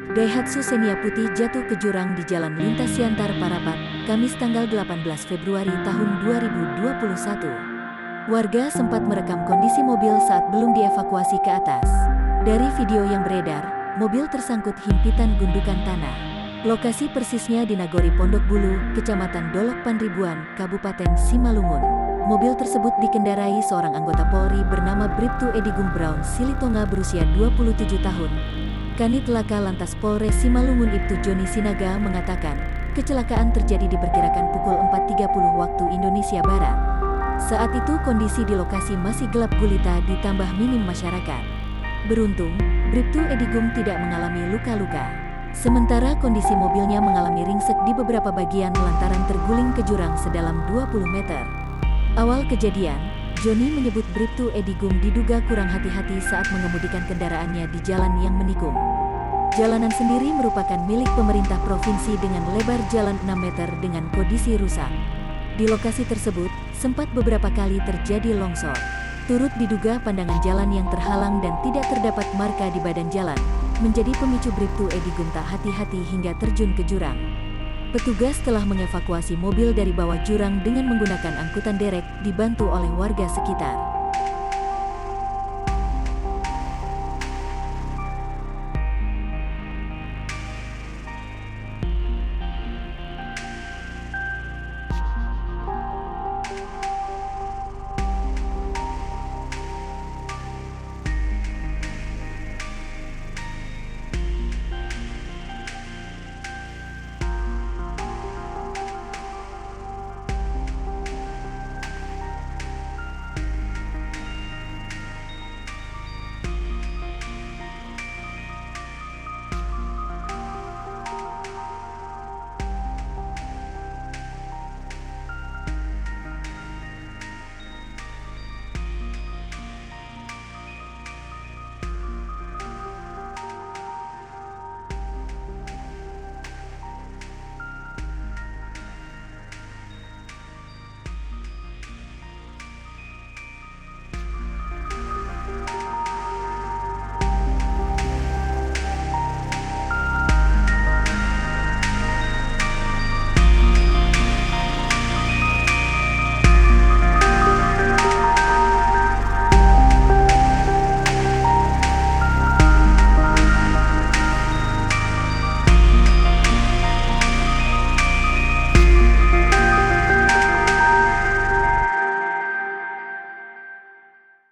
Daihatsu Xenia putih jatuh ke jurang di Jalan Lintas Siantar Parapat, Kamis tanggal 18 Februari tahun 2021. Warga sempat merekam kondisi mobil saat belum dievakuasi ke atas. Dari video yang beredar, mobil tersangkut himpitan gundukan tanah. Lokasi persisnya di Nagori Pondok Bulu, Kecamatan Dolok Panribuan, Kabupaten Simalungun. Mobil tersebut dikendarai seorang anggota Polri bernama Bribtu Edi Gumbraun Silitonga berusia 27 tahun. Kanit Laka Lantas Polres Simalungun Ibtu Joni Sinaga mengatakan, kecelakaan terjadi diperkirakan pukul 4.30 waktu Indonesia Barat. Saat itu kondisi di lokasi masih gelap gulita ditambah minim masyarakat. Beruntung, Bribtu Edi Gum tidak mengalami luka-luka. Sementara kondisi mobilnya mengalami ringsek di beberapa bagian lantaran terguling ke jurang sedalam 20 meter. Awal kejadian, Joni menyebut Bribtu Edi Gum diduga kurang hati-hati saat mengemudikan kendaraannya di jalan yang menikung. Jalanan sendiri merupakan milik pemerintah provinsi dengan lebar jalan 6 meter dengan kondisi rusak. Di lokasi tersebut, sempat beberapa kali terjadi longsor. Turut diduga pandangan jalan yang terhalang dan tidak terdapat marka di badan jalan, menjadi pemicu Bribtu Edi Gum tak hati-hati hingga terjun ke jurang. Petugas telah mengevakuasi mobil dari bawah jurang dengan menggunakan angkutan derek dibantu oleh warga sekitar.